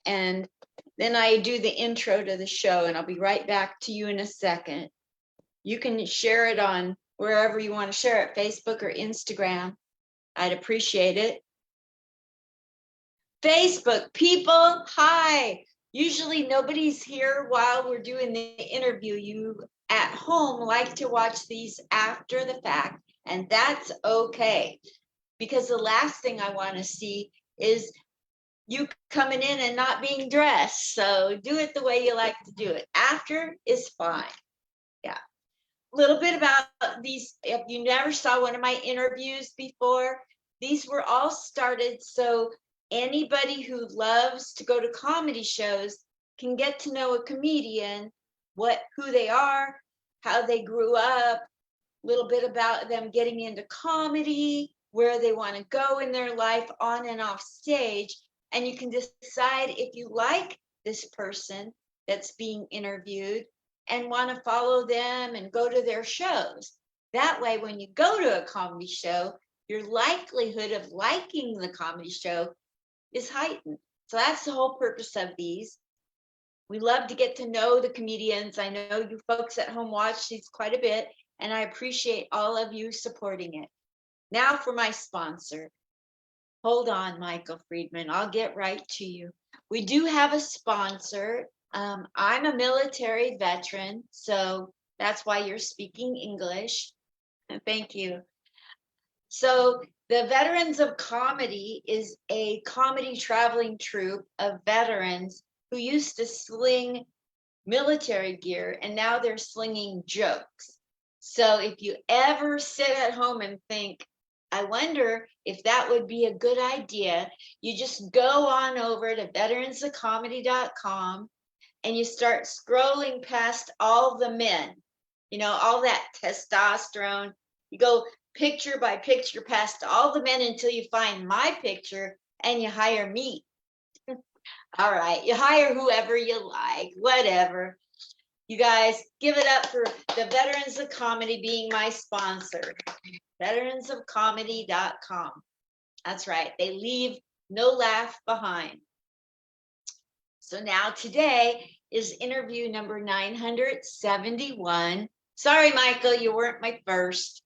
and then I do the intro to the show, and I'll be right back to you in a second. You can share it on wherever you want to share it, Facebook or Instagram. I'd appreciate it. Facebook people, hi. Usually nobody's here while we're doing the interview. You at home like to watch these after the fact, and that's okay. Because the last thing I want to see is you coming in and not being dressed. So do it the way you like to do it. After is fine. Yeah. A little bit about these. If you never saw one of my interviews before, these were all started so anybody who loves to go to comedy shows can get to know a comedian, who they are, how they grew up, a little bit about them getting into comedy, where they want to go in their life on and off stage. And you can decide if you like this person that's being interviewed and want to follow them and go to their shows. That way, when you go to a comedy show, your likelihood of liking the comedy show is heightened. So that's the whole purpose of these. We love to get to know the comedians. I know you folks at home watch these quite a bit, and I appreciate all of you supporting it. Now for my sponsor. Hold on, Michael Friedman. I'll get right to you. We do have a sponsor. I'm a military veteran, so that's why you're speaking English. Thank you. So the Veterans of Comedy is a comedy traveling troupe of veterans who used to sling military gear, and now they're slinging jokes. So if you ever sit at home and think, I wonder if that would be a good idea, you just go on over to veteransofcomedy.com and you start scrolling past all the men, all that testosterone. You go picture by picture past all the men until you find my picture and you hire me. All right, you hire whoever you like, whatever. You guys, give it up for the Veterans of Comedy being my sponsor. Veteransofcomedy.com. That's right. They leave no laugh behind. So now today is interview number 971. Sorry, Michael, you weren't my first.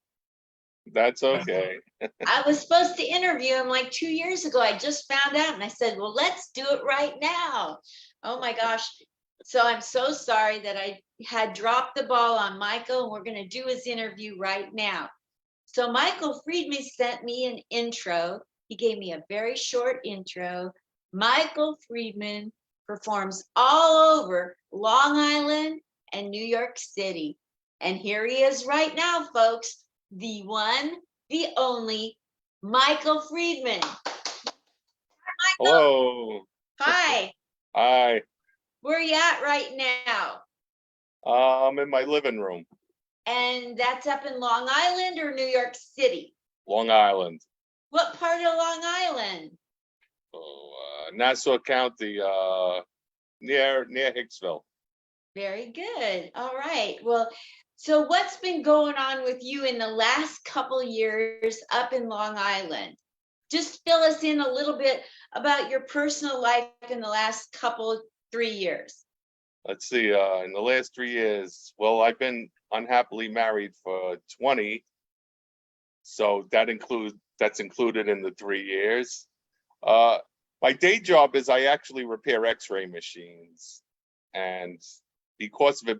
That's okay. I was supposed to interview him like 2 years ago. I just found out and I said, well, let's do it right now. Oh my gosh. So I'm so sorry that I had dropped the ball on Michael, and we're going to do his interview right now. So Michael Friedman sent me an intro. He gave me a very short intro. Michael Friedman performs all over Long Island and New York City. And here he is right now, folks. The one, the only, Michael Friedman. Hi, Michael. Hello. Hi. Hi. Where are you at right now? I'm in my living room. And that's up in Long Island or New York City? Long Island. What part of Long Island? Nassau County, near Hicksville. Very good. All right. Well, so what's been going on with you in the last couple years up in Long Island? Just fill us in a little bit about your personal life in the last 3 years. Let's see, in the last 3 years, well, I've been unhappily married for 20. So that's included in the 3 years. My day job is I actually repair X-ray machines. And because of the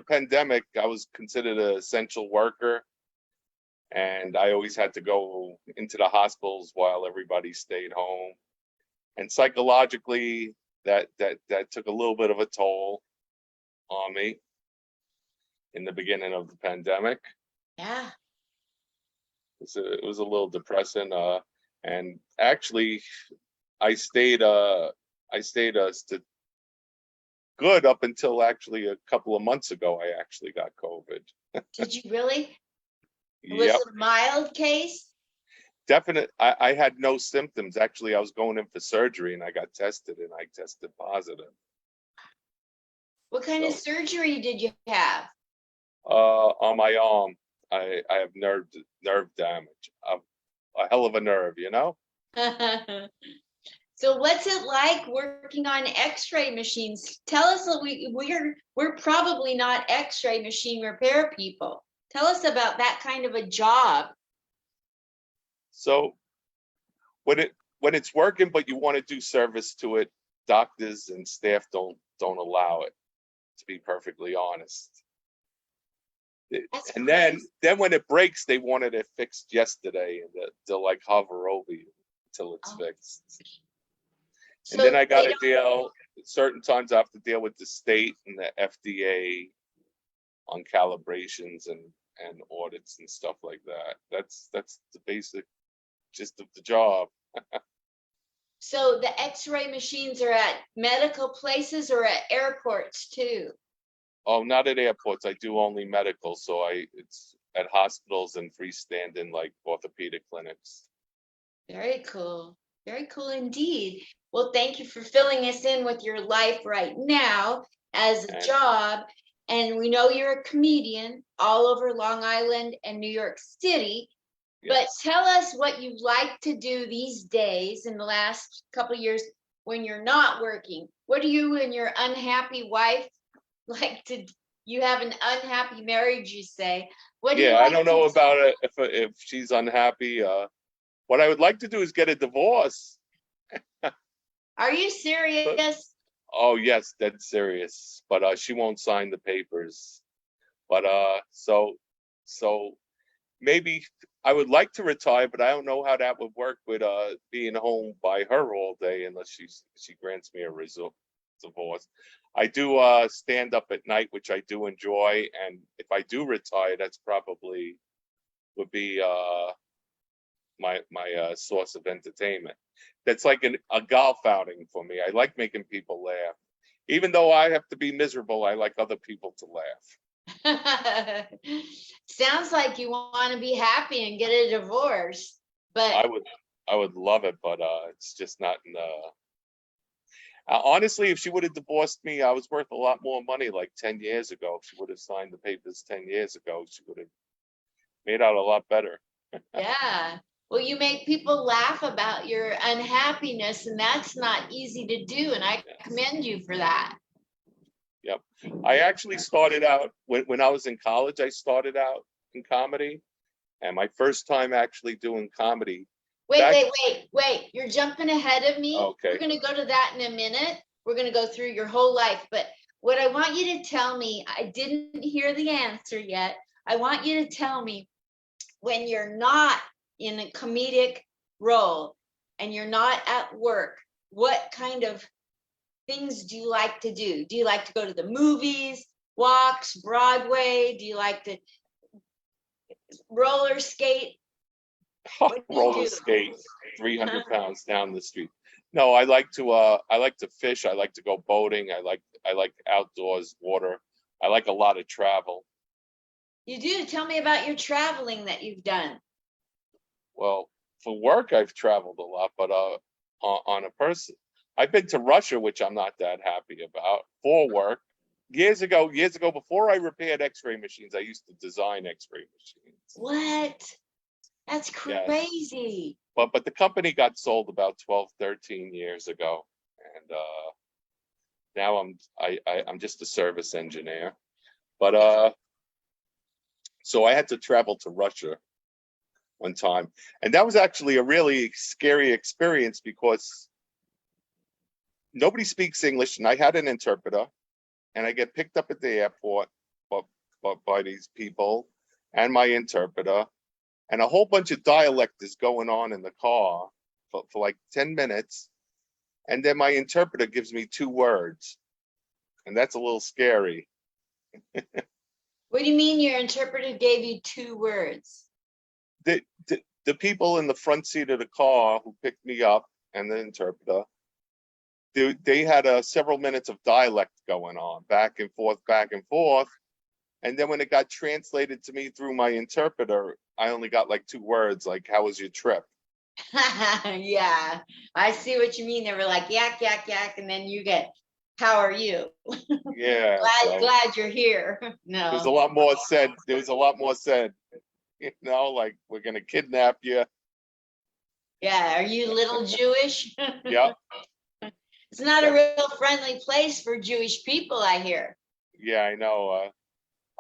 pandemic, I was considered an essential worker. And I always had to go into the hospitals while everybody stayed home. And psychologically, that took a little bit of a toll on me in the beginning of the pandemic. Yeah. It was a little depressing. And actually, I stayed good up until actually a couple of months ago. I actually got COVID. Did you really? Yep. Was it a mild case? Definite. I had no symptoms. Actually, I was going in for surgery and I got tested and I tested positive. What kind of surgery did you have? On my arm. I have nerve damage. A hell of a nerve, So what's it like working on X-ray machines? Tell us, we're probably not X-ray machine repair people. Tell us about that kind of a job. So when it's working, but you want to do service to it, doctors and staff don't allow it, to be perfectly honest. That's And crazy. then when it breaks, they wanted it fixed yesterday, and they'll like hover over you until it's Oh, fixed. And then so I got they to don't. deal, certain times I have to deal with the state and the FDA on calibrations and audits and stuff like that. That's the basic gist of the job. So the X-ray machines are at medical places or at airports too. Oh, not at airports. I do only medical, so it's at hospitals and freestanding like orthopedic clinics. Very cool. Very cool indeed. Well, thank you for filling us in with your life right now as a And job. And we know you're a comedian all over Long Island and New York City. But yes. tell us what you like to do these days in the last couple of years when you're not working. What do you and your unhappy wife like to? You have an unhappy marriage, you say. What do you Yeah, I like don't to know do? about it if she's unhappy. What I would like to do is get a divorce. Are you But serious? oh yes, dead serious. But she won't sign the papers. But so maybe I would like to retire, but I don't know how that would work with being home by her all day unless she grants me a divorce. I do stand up at night, which I do enjoy, and if I do retire, that's probably would be my source of entertainment. That's like a golf outing for me. I like making people laugh. Even though I have to be miserable, I like other people to laugh. Sounds like you want to be happy and get a divorce, but I would I would love it, but it's just not in the honestly, if she would have divorced me, I was worth a lot more money like 10 years ago. If she would have signed the papers 10 years ago, she would have made out a lot better. yeah. Well, you make people laugh about your unhappiness, and that's not easy to do, and I Yes. commend you for that. Yep. I actually started out when I was in college, I started out in comedy. And my first time actually doing comedy Wait, back, wait, wait, wait. You're jumping ahead of me. We're okay. going to go to that in a minute. We're going to go through your whole life. But what I want you to tell me, I didn't hear the answer yet. I want you to tell me when you're not in a comedic role and you're not at work, what kind of things do you like to do? Do you like to go to the movies, walks, Broadway? Do you like to roller skate? What do you Roller do? skate 300 pounds down the street. No, I like to fish. I like to go boating. I like outdoors water. I like a lot of travel. You do. Tell me about your traveling that you've done. Well, for work, I've traveled a lot, but on a person, I've been to Russia, which I'm not that happy about for work. Years ago, before I repaired X-ray machines, I used to design X-ray machines. What? That's Yes, crazy. but the company got sold about 12, 13 years ago, and now I'm just a service engineer. But so I had to travel to Russia one time, and that was actually a really scary experience because nobody speaks English, and I had an interpreter, and I get picked up at the airport by, by these people and my interpreter, and a whole bunch of dialect is going on in the car for like 10 minutes. And then my interpreter gives me two words, and that's a little scary. What do you mean your interpreter gave you two words? The people in the front seat of the car who picked me up and the interpreter, they had several minutes of dialect going on, back and forth, back and forth. And then when it got translated to me through my interpreter, I only got like two words, like, how was your trip? Yeah, I see what you mean. They were like yak, yak, yak, and then you get, how are you? Yeah, so Glad you're here. there's a No. lot more said. There was a lot more said, like, we're going to kidnap you. Yeah, are you little Jewish? Yeah, It's not a that, real friendly place for Jewish people, I hear. yeah, I know.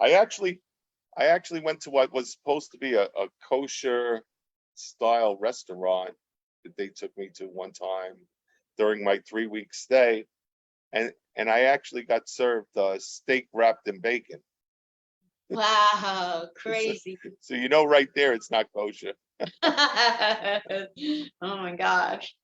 I actually, I actually went to what was supposed to be a kosher style restaurant that they took me to one time during my 3 week stay, and I actually got served steak wrapped in bacon. Wow, So, crazy. so you know right there it's not kosher. Oh my gosh.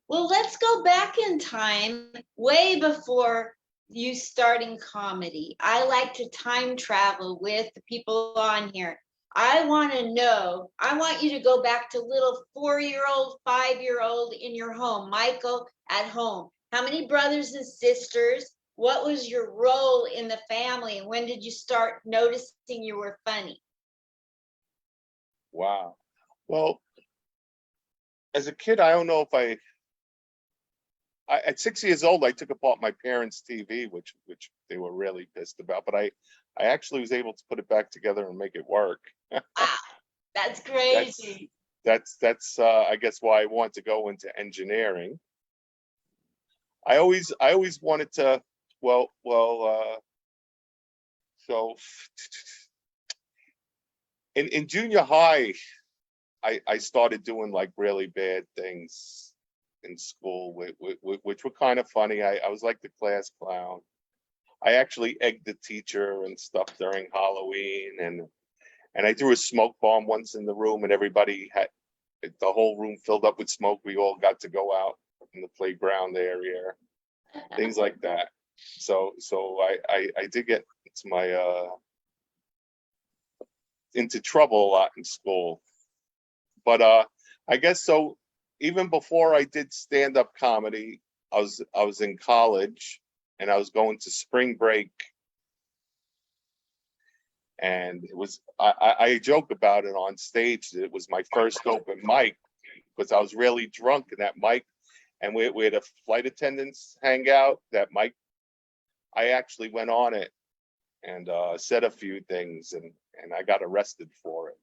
Well, let's go back in time, way before you starting comedy. I like to time travel with the people on here. I want to know, I want you to go back to little 4-year-old, 5-year-old in your home, Michael at home. How many brothers and sisters? What was your role in the family? And when did you start noticing you were funny? Wow. Well, as a kid, I don't know if at 6 years old, I took apart my parents' TV, which they were really pissed about. But I actually was able to put it back together and make it work. Wow, that's That's crazy. that's I guess why I want to go into engineering. I always wanted to. So in junior high, I started doing like really bad things in school, which were kind of funny. I was like the class clown. I actually egged the teacher and stuff during Halloween, and I threw a smoke bomb once in the room, and everybody had the whole room filled up with smoke. We all got to go out in the playground area, things like that. So I did get into trouble a lot in school, but I guess so. Even before I did stand up comedy, I was in college, and I was going to spring break, and I joke about it on stage that it was my first open mic because I was really drunk in that mic, and we had a flight attendants hang out. That mic, I actually went on it and said a few things, and I got arrested for it.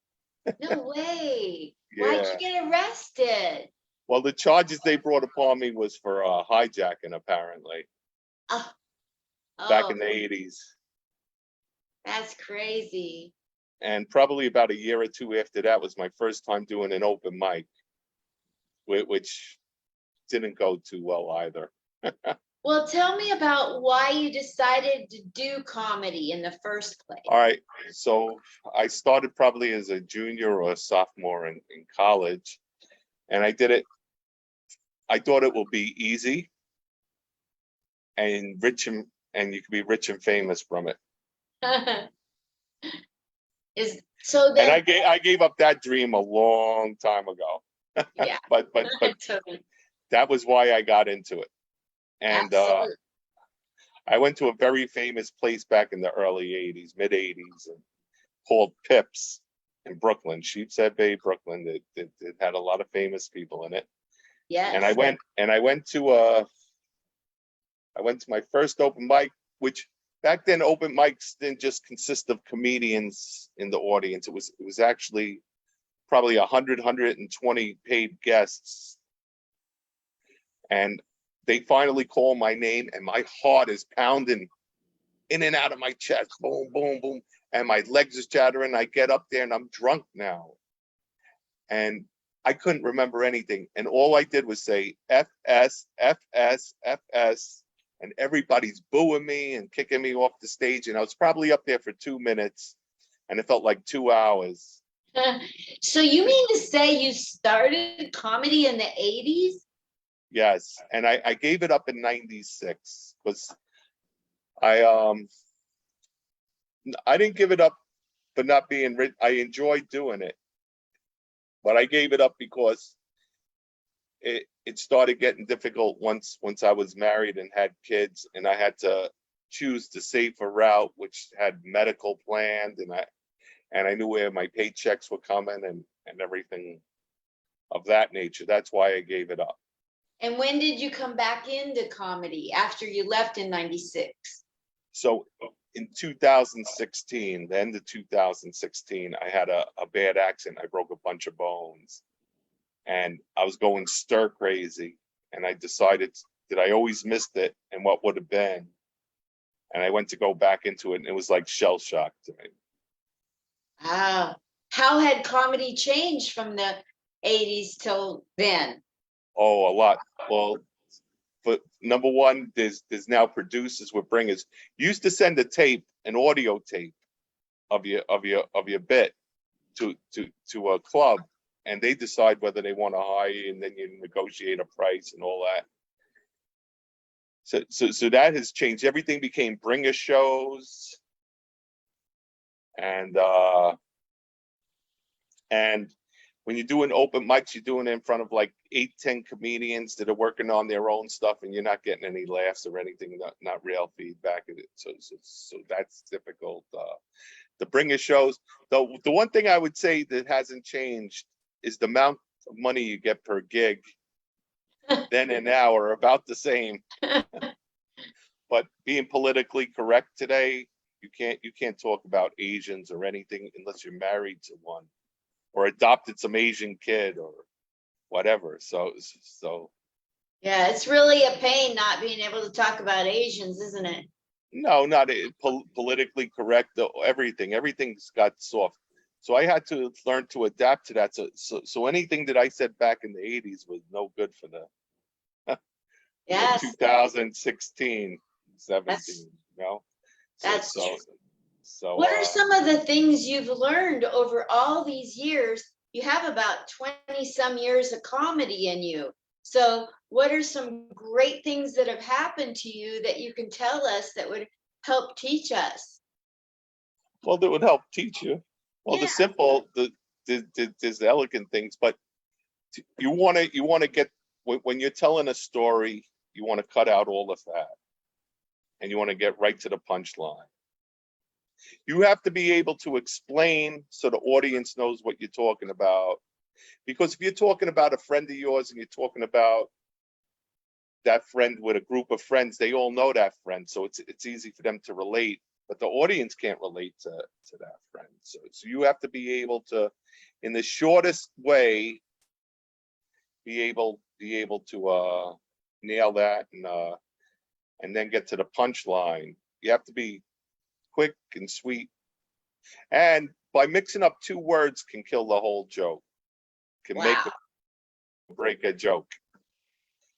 No way. Why'd you Yeah. get arrested? Well, the charges they brought upon me was for hijacking, apparently, Oh, back oh, in the 80s. that's crazy. And probably about a year or two after that was my first time doing an open mic, which didn't go too well either. Well, tell me about why you decided to do comedy in the first place. All right. So I started probably as a junior or a sophomore in college, and I did it. I thought it will be easy and and you could be rich and famous from it. Is so And then, I gave up that dream a long time ago. yeah, But totally, that was why I got into it. And absolutely. I went to a very famous place back in the early 80s, mid 80s, and called Pips in Brooklyn, Sheepshead Bay, Brooklyn. That had a lot of famous people in it. And Yes. I went to my first open mic, which back then open mics didn't just consist of comedians in the audience. It was actually probably 120 paid guests. And they finally call my name, and my heart is pounding in and out of my chest, boom, boom, boom, and my legs are chattering. I get up there, and I'm drunk now, and I couldn't remember anything. And all I did was say FS, FS, FS, and everybody's booing me and kicking me off the stage. And I was probably up there for 2 minutes, and it felt like 2 hours. So you mean to say you started comedy in the 80s? Yes, and I gave it up in '96 because I I didn't give it up for not being rich. I enjoyed doing it, but I gave it up because it started getting difficult once I was married and had kids, and I had to choose the safer route, which had medical planned, and I knew where my paychecks were coming and everything of that nature. That's why I gave it up. And when did you come back into comedy after you left in 96? So in 2016, the end of 2016, I had a bad accident. I broke a bunch of bones. and I was going stir crazy. And I decided, did I always missed it, and what would have been? And I went to go back into it, and it was like shell shock to me. Wow. How had comedy changed from the 80s till then? Oh, a lot. Well, but number one, there's now producers with bringers. You used to send a tape, an audio tape of your bit to a club, and they decide whether they want to hire you, and then you negotiate a price and all that. So that has changed. Everything became bringer shows, and and when you're doing open mics, you're doing it in front of like 8, 10 comedians that are working on their own stuff, and you're not getting any laughs or anything, not real feedback. So that's difficult. The bringer shows. The one thing I would say that hasn't changed is the amount of money you get per gig. Then and now are about the same. But being politically correct today, you can't talk about Asians or anything unless you're married to one or adopted some Asian kid or whatever. So Yeah, it's really a pain not being able to talk about Asians, isn't it? no, not politically correct. Everything's got soft. So I had to learn to adapt to that. So anything that I said back in the 80s was no good for the Yes, 2016, 17. that's You know. So that's so true. so What are some of the things you've learned over all these years? You have about 20 some years of comedy in you. So, what are some great things that have happened to you that you can tell us that would help teach us? well, that would help teach you. Well, the Yeah. simple, there's the elegant things, but you want to get when you're telling a story, you want to cut out all the fat, and you want to get right to the punchline. You have to be able to explain so the audience knows what you're talking about. Because if you're talking about a friend of yours and you're talking about that friend with a group of friends, they all know that friend, so it's easy for them to relate. But the audience can't relate to that friend. So you have to be able to, in the shortest way, be able to nail that and then get to the punchline. You have to be quick and sweet. And by mixing up two words can kill the whole joke, can make Wow. or break a joke.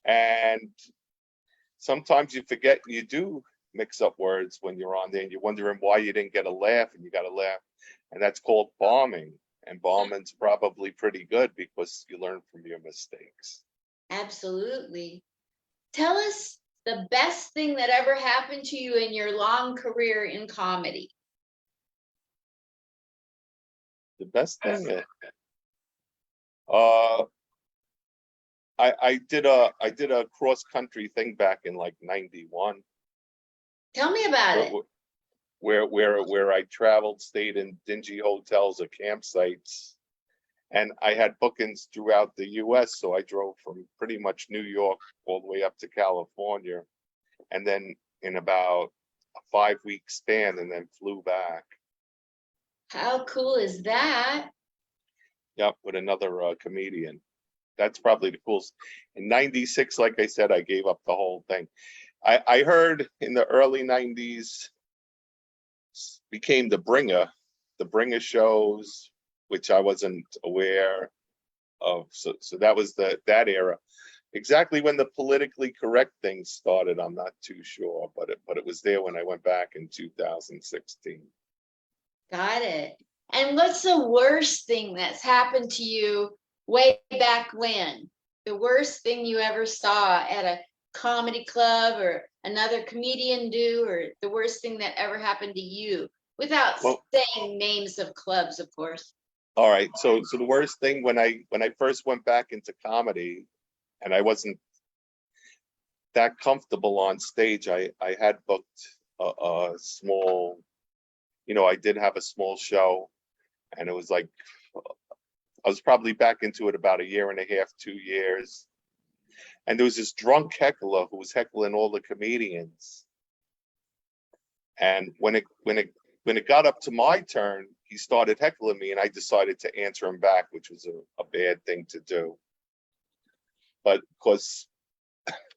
And sometimes you forget you do mix up words when you're on there and you're wondering why you didn't get a laugh, and you got a laugh. And that's called bombing. And bombing's probably pretty good because you learn from your mistakes. Absolutely. Tell us the best thing that ever happened to you in your long career in comedy. The best thing, uh, I did a cross country thing back in like '91, Tell me about where it. where I traveled, stayed in dingy hotels or campsites, and I had bookings throughout the U.S. So I drove from pretty much New York all the way up to California, and then in about a 5 week span, and then flew back. How cool is that? Yep, with another comedian. That's probably the coolest. In '96, like I said, I gave up the whole thing. I heard in the early '90s became the bringer shows, which I wasn't aware of. So that was that era. Exactly when the politically correct thing started, I'm not too sure, but it was there when I went back in 2016. Got it. And what's the worst thing that's happened to you way back when? The worst thing you ever saw at a comedy club or another comedian do, or the worst thing that ever happened to you without Well, saying names of clubs, of course. all right. So the worst thing when I first went back into comedy, and I wasn't that comfortable on stage. I had booked a small, I did have a small show, and it was like I was probably back into it about a year and a half, 2 years. And there was this drunk heckler who was heckling all the comedians. And when it got up to my turn, he started heckling me, and I decided to answer him back, which was a bad thing to do. but because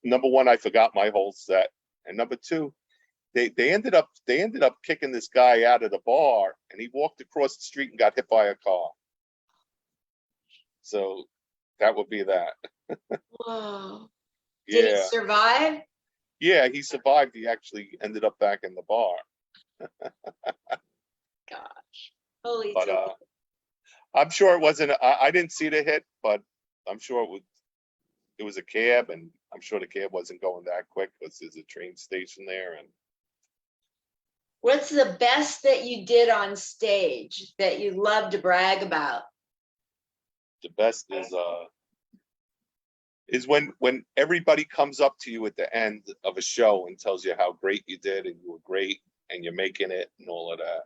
number one, I forgot my whole set, and number two, they ended up kicking this guy out of the bar, and he walked across the street and got hit by a car. So that would be that. Whoa. Did he Yeah, survive? yeah, he survived. He actually ended up back in the bar, Gosh. Holy but Toledo. I'm sure it wasn't. I didn't see the hit, but I'm sure it was. It was a cab, and I'm sure the cab wasn't going that quick because there's a train station there. And What's the best that you did on stage that you love to brag about? the best is when everybody comes up to you at the end of a show and tells you how great you did and you were great and you're making it and all of that.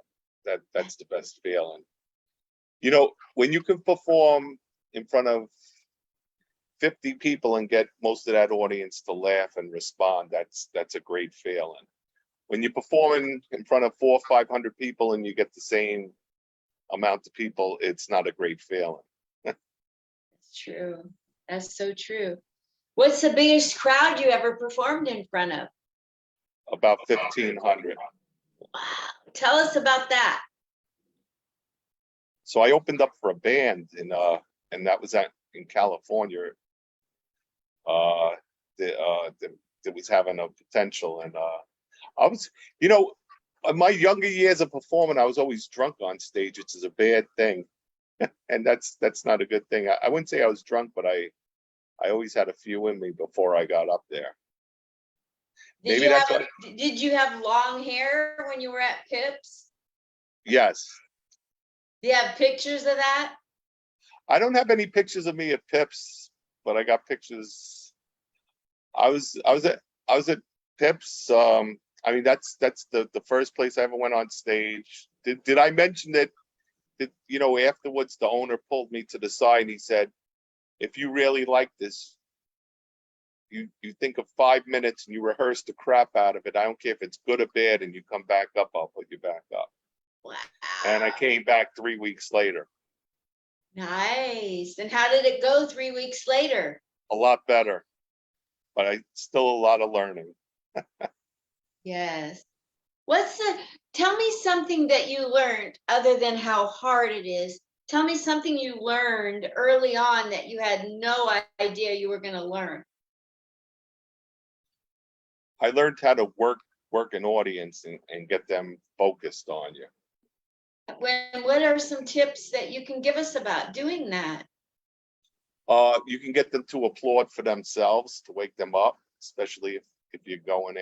That's the best feeling. You know, when you can perform in front of 50 people and get most of that audience to laugh and respond, that's a great feeling. When you're performing in front of 400 or 500 people and you get the same amount of people, it's not a great feeling. That's true. That's so true. What's the biggest crowd you ever performed in front of? About 1,500. Wow. Tell us about that. So I opened up for a band and that was in California. That was having a potential, and I was, you know, in my younger years of performing, I was always drunk on stage, which is a bad thing, and that's not a good thing. I wouldn't say I was drunk, but I always had a few in me before I got up there. Maybe that's what. Did you have long hair when you were at Pips? Yes. Do you have pictures of that? I don't have any pictures of me at Pips, but I got pictures. I was at Pips. I mean, that's the first place I ever went on stage. Did I mention that? You know, afterwards the owner pulled me to the side and he said, "If you really like this, you think of 5 minutes and you rehearse the crap out of it. I don't care if it's good or bad, and you come back up, I'll put you back up." Wow. And I came back 3 weeks later. Nice. And how did it go 3 weeks later? A lot better, but I still a lot of learning. Yes. Tell me something that you learned other than how hard it is. Tell me something you learned early on that you had no idea you were going to learn. I learned how to work an audience and get them focused on you. What are some tips that you can give us about doing that? You can get them to applaud for themselves to wake them up, especially if you're going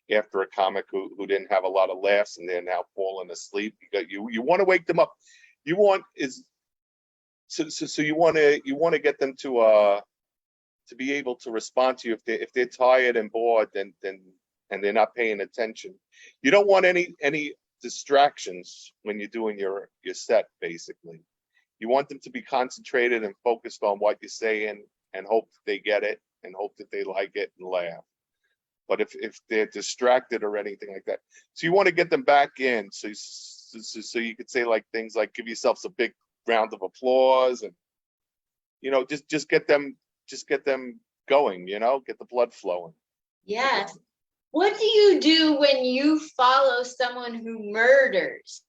after a comic who didn't have a lot of laughs and they're now falling asleep. You want to wake them up. You want to get them to be able to respond to you if they're tired and bored, then and they're not paying attention. You don't want any distractions when you're doing your set. Basically, you want them to be concentrated and focused on what you're saying and hope that they get it and hope that they like it and laugh. But if they're distracted or anything like that, so you want to get them back in. So you could say like things like, give yourselves a big round of applause, and just get them going. Get the blood flowing. Yes. What do you do when you follow someone who murders?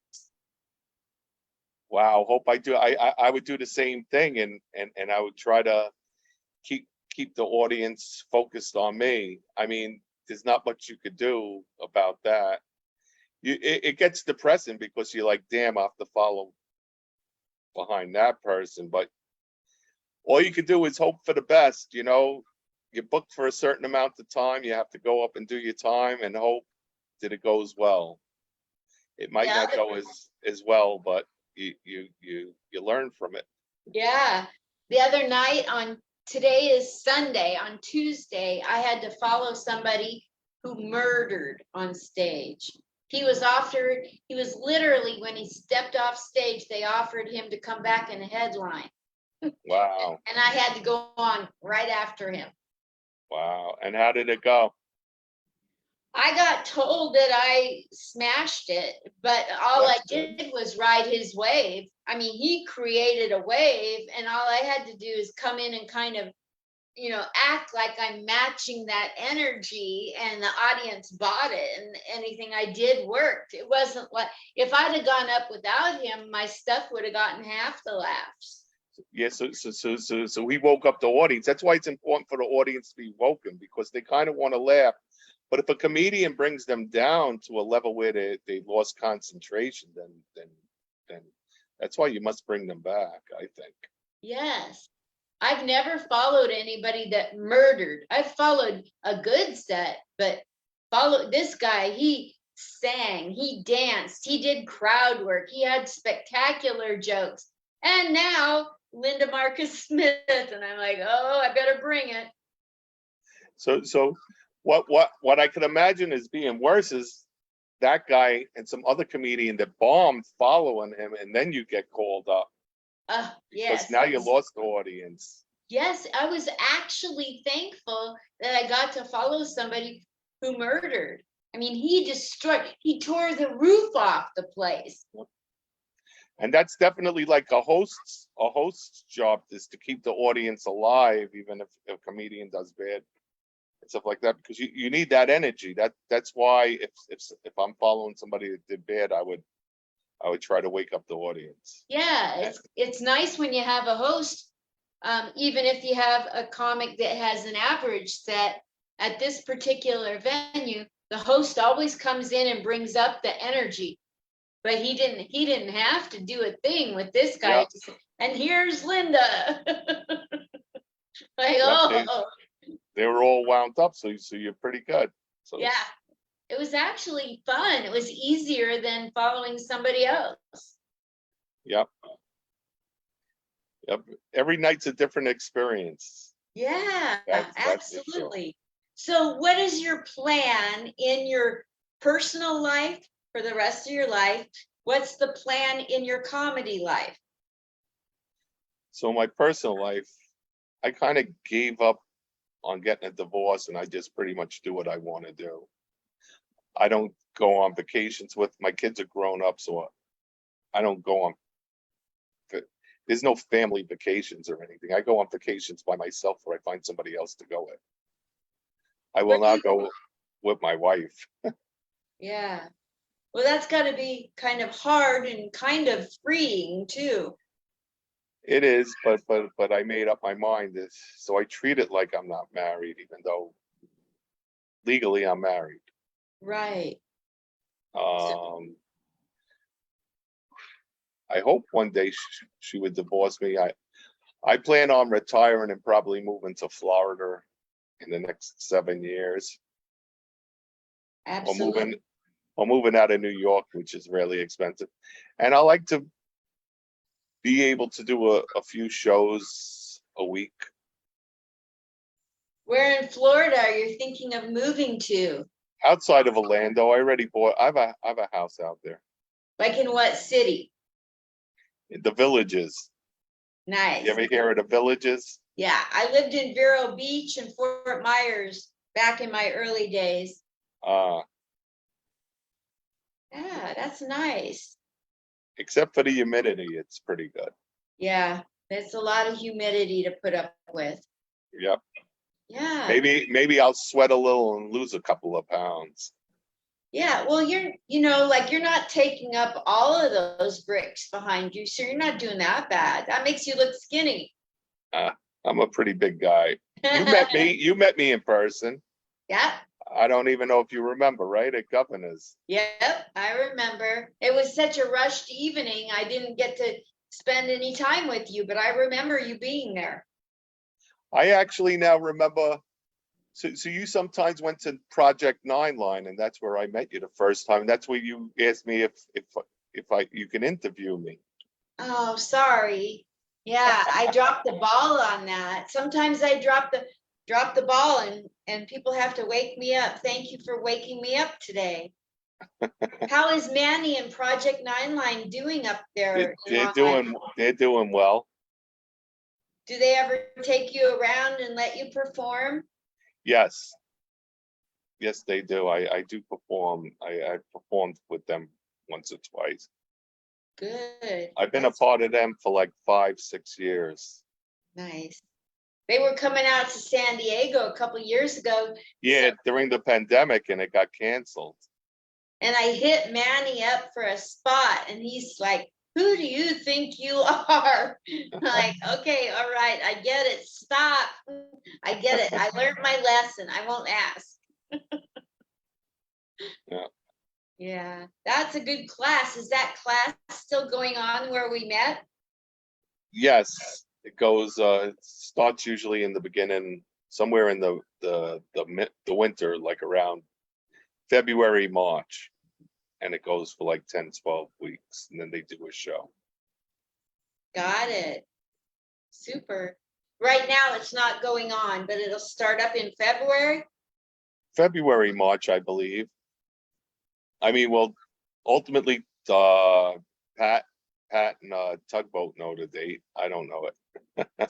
Wow, hope I do. I would do the same thing, and I would try to keep the audience focused on me. I mean, there's not much you could do about that. It gets depressing because you're like, damn, I have to follow behind that person. But all you could do is hope for the best. You're booked for a certain amount of time. You have to go up and do your time and hope that it goes well. It might not go as well, but you learn from it. Yeah. The other night today is Sunday. On Tuesday, I had to follow somebody who murdered on stage. He was literally, when he stepped off stage, they offered him to come back in a headline. Wow. And I had to go on right after him. Wow. And how did it go? I got told that I smashed it, but all I did was ride his wave. I mean, he created a wave, and all I had to do is come in and kind of act like I'm matching that energy and the audience bought it and anything I did worked. It wasn't like if I'd have gone up without him, my stuff would have gotten half the laughs. Yeah, so we woke up the audience. That's why it's important for the audience to be woken, because they kind of want to laugh. But if a comedian brings them down to a level where they lost concentration, then that's why you must bring them back, I think. Yes. I've never followed anybody that murdered. I've followed a good set, but followed this guy, he sang, he danced, he did crowd work, he had spectacular jokes. And now Linda Marcus Smith, and I'm like, oh, I better bring it. So what I could imagine is being worse is that guy and some other comedian that bombed following him, and then you get called up. Because Yes. now you lost the audience. Yes, I was actually thankful that I got to follow somebody who murdered. I mean, he tore the roof off the place. And that's definitely like a host's job, is to keep the audience alive, even if a comedian does bad and stuff like that, because you need that energy. That's why if I'm following somebody that did bad, I would try to wake up the audience. Yeah, it's nice when you have a host, even if you have a comic that has an average set at this particular venue, the host always comes in and brings up the energy. But he didn't have to do a thing with this guy. Yeah. And here's Linda. Like, Yep, oh, they were all wound up, so you're pretty good. So yeah. It was actually fun. It was easier than following somebody else. Yep. Yep. Every night's a different experience. Yeah, That's absolutely. So what is your plan in your personal life for the rest of your life? What's the plan in your comedy life? So my personal life, I kind of gave up on getting a divorce, and I just pretty much do what I want to do. I don't go on vacations with my kids are grown up, so I don't go on. There's no family vacations or anything. I go on vacations by myself, or I find somebody else to go with. I will not go with my wife. Yeah. Well, that's got to be kind of hard and kind of freeing too. It is, but I made up my mind. So I treat it like I'm not married, even though legally I'm married. Right. I hope one day she would divorce me. I plan on retiring and probably moving to Florida in the next 7 years. Absolutely. Or moving out of New York, which is really expensive. And I like to be able to do a few shows a week. Where in Florida are you thinking of moving to? Outside of Orlando, I already bought. I have a house out there. Like in what city? The Villages. Nice. You ever hear of the Villages? Yeah, I lived in Vero Beach and Fort Myers back in my early days. Yeah, that's nice. Except for the humidity, it's pretty good. Yeah, there's a lot of humidity to put up with. Yep. Yeah. Maybe I'll sweat a little and lose a couple of pounds. Yeah, well, you're not taking up all of those bricks behind you, so you're not doing that bad. That makes you look skinny. I'm a pretty big guy. You met me in person. Yeah. I don't even know if you remember, right? At Governor's. Yep, I remember. It was such a rushed evening. I didn't get to spend any time with you, but I remember you being there. I actually now remember. So you sometimes went to Project 9 Line, and that's where I met you the first time. That's where you asked me if you can interview me. Oh, sorry. Yeah, I dropped the ball on that. Sometimes I drop the ball and people have to wake me up. Thank you for waking me up today. How is Manny and Project 9 Line doing up there? They're doing well. Do they ever take you around and let you perform? Yes. Yes, they do. I do perform. I performed with them once or twice. Good. I've been a part of them for like 5-6 years. Nice. They were coming out to San Diego a couple years ago. Yeah, during the pandemic, and it got canceled. And I hit Manny up for a spot, and he's like, "Who do you think you are?" I'm like, okay, all right, I get it. Stop. I get it. I learned my lesson. I won't ask. Yeah. Yeah, that's a good class. Is that class still going on where we met? Yes, it goes. It starts usually in the beginning, somewhere in the winter, like around February, March, and it goes for like 10, 12 weeks, and then they do a show. Got it. Super. Right now it's not going on, but it'll start up in February. February, March, I believe. I mean, well, ultimately, Pat and Tugboat know the date. I don't know it.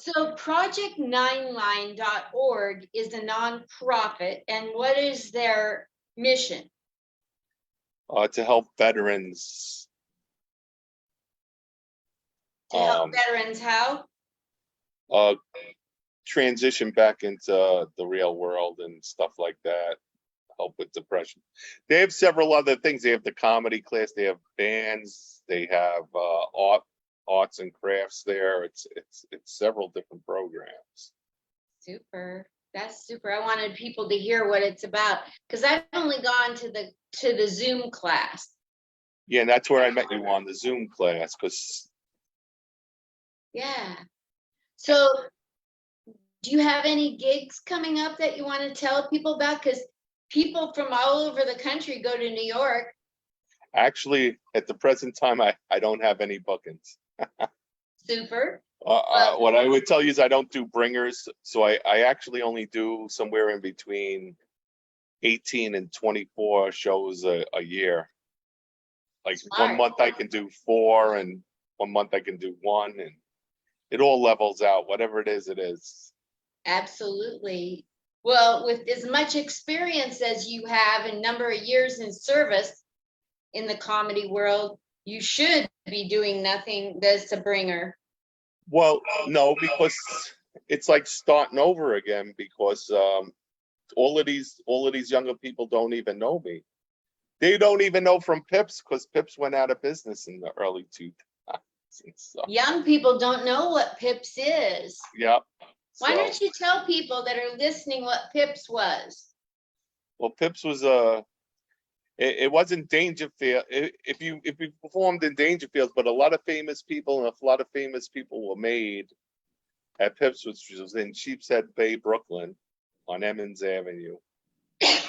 So project9line.org is a nonprofit, and what is their mission? To help veterans. To help veterans how? Transition back into the real world and stuff like that. Help with depression. They have several other things. They have the comedy class. They have bands. They have arts and crafts there. It's several different programs. Super. That's super. I wanted people to hear what it's about because I've only gone to the Zoom class. Yeah, and that's where I met you on the Zoom class. Because yeah. So do you have any gigs coming up that you want to tell people about? Because people from all over the country go to New York. actually, at the present time, I don't have any bookings. Super. What I would tell you is I don't do bringers, so I actually only do somewhere in between 18 and 24 shows a year. Like Smart. 1 month I can do 4, and 1 month I can do 1, and it all levels out. Whatever it is, it is. Absolutely. Well, with as much experience as you have and number of years in service in the comedy world, you should be doing nothing that's a bringer. Well, no, because it's like starting over again. Because all of these younger people don't even know me. They don't even know from Pips, because Pips went out of business in the early 2000s. So, Young people don't know what Pips is. yep. Why don't you tell people that are listening what Pips was? Well, Pips was it wasn't Dangerfield. If you performed in Dangerfields, but a lot of famous people and a lot of famous people were made at Pips, which was in Sheepshead Bay, Brooklyn, on Emmons Avenue, and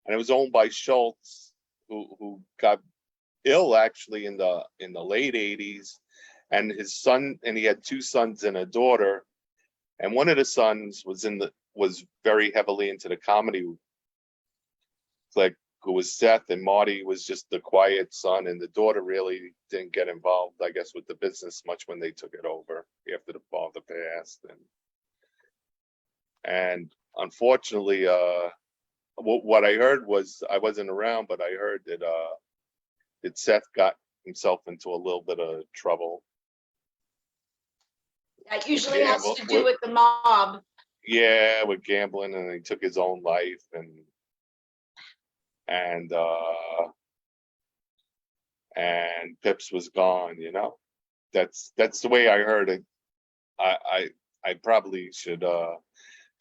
it was owned by Schultz, who got ill actually in the late '80s, and his son, and he had 2 sons and a daughter, and one of the sons was very heavily into the comedy, like, who was Seth, and Marty was just the quiet son, and the daughter really didn't get involved, I guess, with the business much when they took it over after the father passed. And unfortunately, what I heard was, I wasn't around, but I heard that Seth got himself into a little bit of trouble. That usually has to do with the mob. Yeah, with gambling, and he took his own life, and Pips was gone. That's the way I heard it. I probably should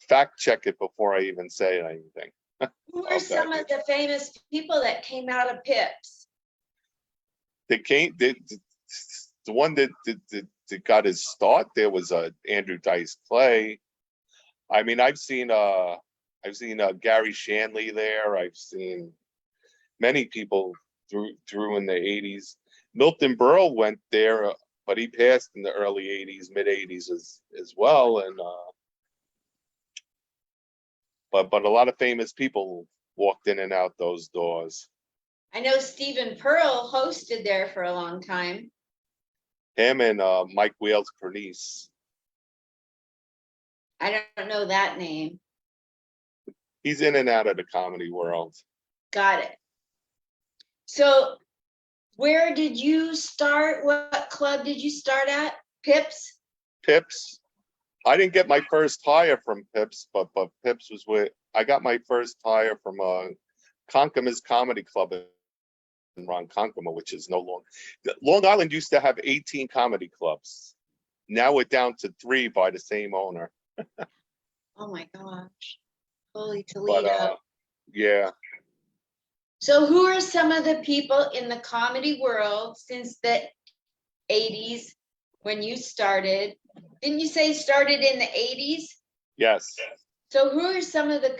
fact check it before I even say anything. Who are some of the famous people that came out of Pips? The one that got his start there was Andrew Dice Clay. I mean, I've seen Gary Shanley there. I've seen many people through in the '80s. Milton Berle went there, but he passed in the early '80s, mid '80s as well. And but a lot of famous people walked in and out those doors. I know Stephen Pearl hosted there for a long time. Him and Mike Wales Pernice. I don't know that name. He's in and out of the comedy world. Got it. So where did you start? What club did you start at? Pips? Pips. I didn't get my first hire from Pips, but Pips was where I got my first hire from Concoma's Comedy Club in Ronkonkoma, which is no longer. Long Island used to have 18 comedy clubs. Now we're down to 3 by the same owner. Oh my gosh. Holy But Toledo. yeah. So who are some of the people in the comedy world since the 80s when you started? Didn't you say started in the 80s? Yes. So who are some of the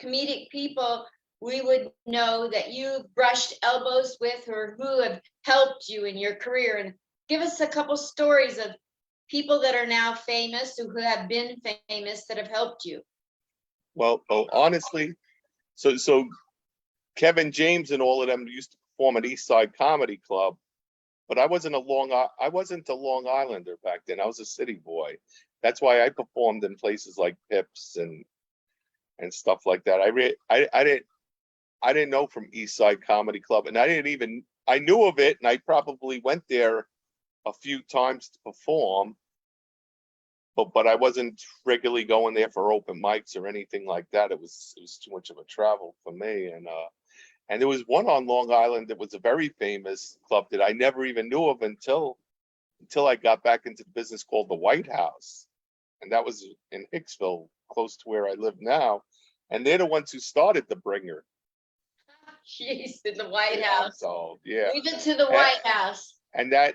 comedic people we would know that you've brushed elbows with or who have helped you in your career? And give us a couple stories of people that are now famous or who have been famous that have helped you. Well, honestly, so Kevin James and all of them used to perform at East Side Comedy Club, but I wasn't a Long Islander back then. I was a city boy. That's why I performed in places like Pips and stuff like that. I didn't know from East Side Comedy Club, and I knew of it, and I probably went there a few times to perform, but I wasn't regularly going there for open mics or anything like that. It was too much of a travel for me, and there was one on Long Island that was a very famous club that I never even knew of until I got back into the business, called the White House, and that was in Hicksville, close to where I live now, and they're the ones who started the Bringer. Jeez, in the White Yeah, House. so yeah, Leave it to the and, White House. and that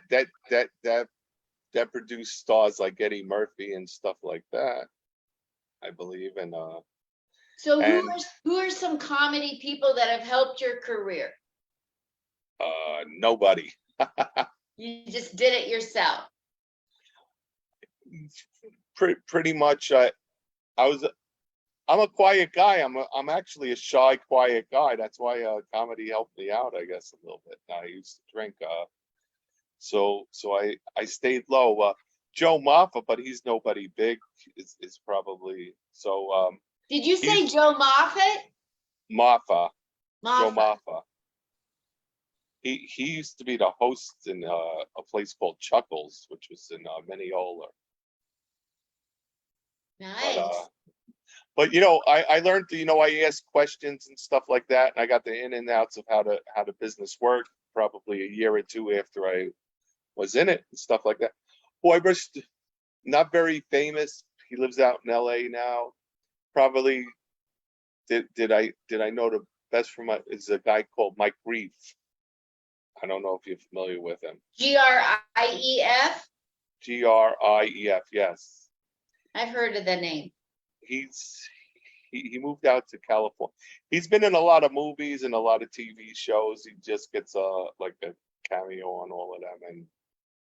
produced stars like Eddie Murphy and stuff like that, I believe, So and who are some comedy people that have helped your career? nobody. You just did it yourself. Pretty much, I'm a quiet guy. I'm actually a shy, quiet guy. That's why comedy helped me out, I guess, a little bit. I used to drink, so I stayed low. Joe Maffa, but he's nobody big. Is probably so. Did you say He's Joe Moffat? Maffa, Joe Moffat. Maffa. He used to be the host in a place called Chuckles, which was in Mineola. But Nice. but I learned to, I asked questions and stuff like that, and I got the in and outs of how the business worked probably a year or two after I was in it and stuff like that. Boy, Bruce, not very famous. He lives out in LA now. Probably did I know the best from is a guy called Mike Reef. I don't know if you're familiar with him. Grief? Grief, yes. I've heard of the name. He's he moved out to California. He's been in a lot of movies and a lot of TV shows. He just gets like a cameo on all of them, and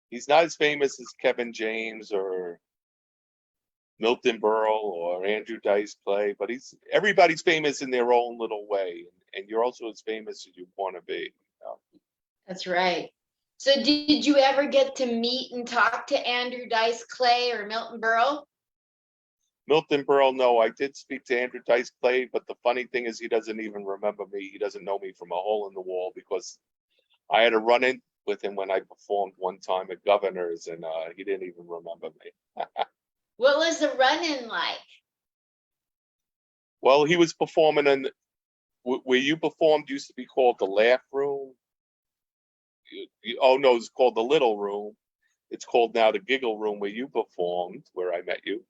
he's not as famous as Kevin James or Milton Berle or Andrew Dice Clay, but everybody's famous in their own little way, and you're also as famous as you want to be. That's right. So did you ever get to meet and talk to Andrew Dice Clay or Milton Berle? Milton Berle, no, I did speak to Andrew Dice Clay, but the funny thing is he doesn't even remember me. He doesn't know me from a hole in the wall because I had a run-in with him when I performed one time at Governor's, and he didn't even remember me. What was the run-in like? Well, he was performing in where you performed used to be called the Laugh Room. Oh no, it's called the Little Room. It's called now the Giggle Room where you performed, where I met you.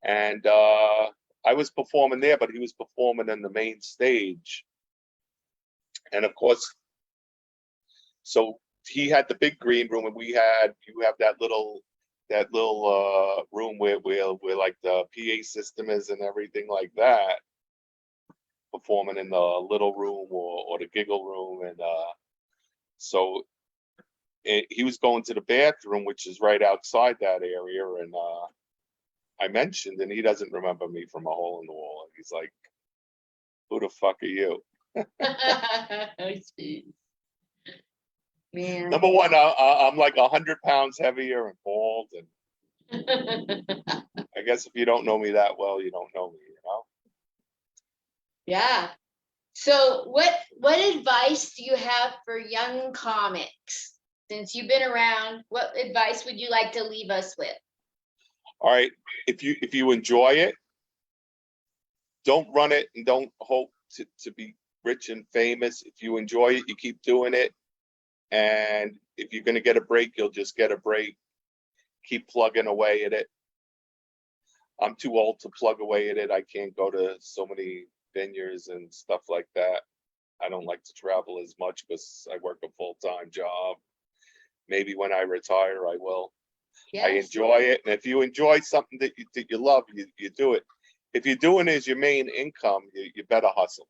And I was performing there, but he was performing in the main stage. And of course, so he had the big green room, and you have that little room where like the PA system is and everything like that, performing in the little room or the giggle room, and so he was going to the bathroom, which is right outside that area, and I mentioned, and he doesn't remember me from a hole in the wall. He's like, "Who the fuck are you?" Man. Number one, I'm like 100 pounds heavier and bald, and I guess if you don't know me that well, you don't know me, Yeah. So what advice do you have for young comics? Since you've been around, what advice would you like to leave us with? All right, if you enjoy it, don't run it and don't hope to be rich and famous. If you enjoy it, you keep doing it. And if you're gonna get a break, you'll just get a break. Keep plugging away at it. I'm too old to plug away at it. I can't go to so many venues and stuff like that. I don't like to travel as much because I work a full-time job. Maybe when I retire, I will. I Yes. enjoy it, and if you enjoy something that you love, you do it. If you're doing it as your main income, you better hustle.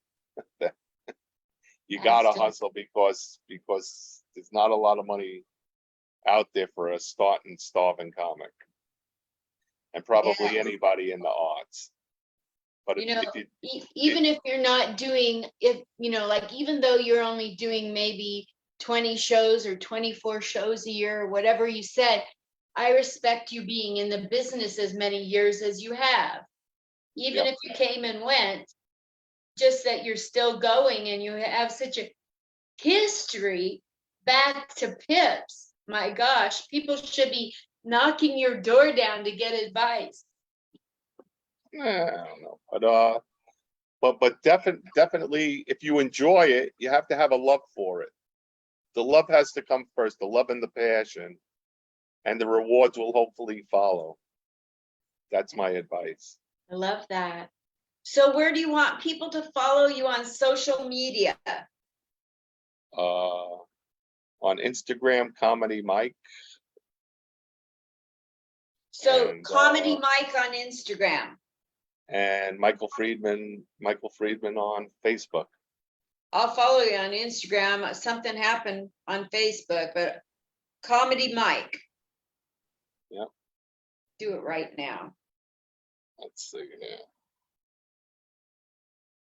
You gotta Absolutely. hustle because there's not a lot of money out there for a starving comic, and probably Yeah. anybody in the arts. But You know, if you even if you're not doing if like even though you're only doing maybe 20 shows or 24 shows a year or whatever you said, I respect you being in the business as many years as you have. Even Yep. if you came and went, just that you're still going and you have such a history back to Pips. My gosh, people should be knocking your door down to get advice. I don't know, but definitely, if you enjoy it, you have to have a love for it. The love has to come first, the love and the passion, and the rewards will hopefully follow. That's my advice. I love that. So where do you want people to follow you on social media? Uh, on Instagram, Comedy Mike, So and Comedy Mike on Instagram. Michael Friedman on Facebook. I'll follow you on Instagram. Something happened on Facebook, but Comedy Mike. Yeah. Do it right now. Let's see. Yeah.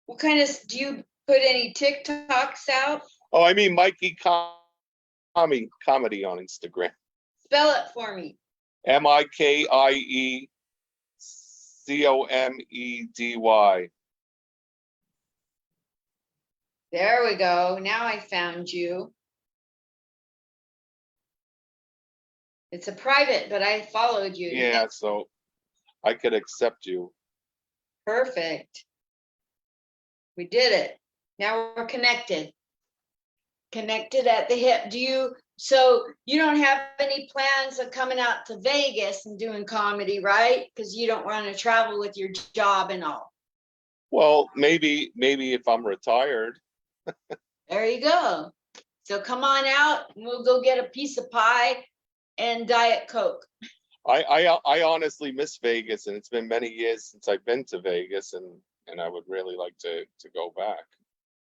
What kind of do you put any TikToks out? Oh, I mean Mikey Comedy on Instagram. Spell it for me. MIKIECOMEDY. There we go. Now I found you. It's a private, but I followed you. Yeah, so I could accept you. Perfect. We did it. Now we're connected. Connected at the hip. So you don't have any plans of coming out to Vegas and doing comedy, right? Because you don't want to travel with your job and all. Well, maybe if I'm retired. There you go. So come on out and we'll go get a piece of pie and Diet Coke. I honestly miss Vegas, and it's been many years since I've been to Vegas, and I would really like to go back.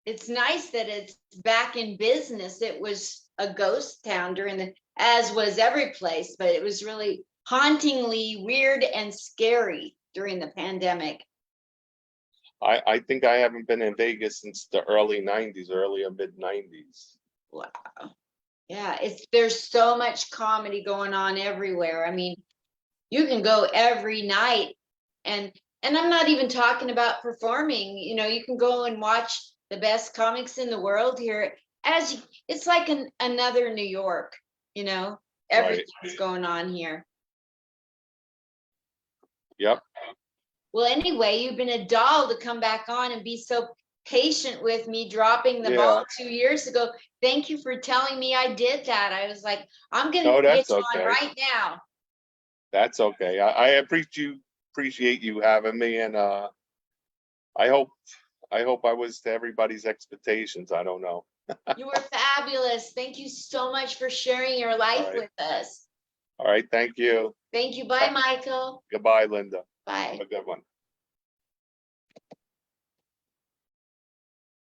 It's nice that it's back in business. It was a ghost town as was every place, but it was really hauntingly weird and scary during the pandemic. I think I haven't been in Vegas since the early 90s, early or mid 90s. Wow. Yeah, there's so much comedy going on everywhere. I mean, you can go every night and I'm not even talking about performing. You can go and watch the best comics in the world here it's like another New York, everything's Right. going on here. Yep. Well, anyway, you've been a doll to come back on and be so patient with me dropping the ball 2 years ago. Thank you for telling me I did that. I was like, I'm going to get you on right now. That's okay. I appreciate you having me, and I hope I was to everybody's expectations. I don't know. You were fabulous. Thank you so much for sharing your life with us. All right. Thank you. Thank you. Bye, Michael. Goodbye, Linda. Bye. Have a good one.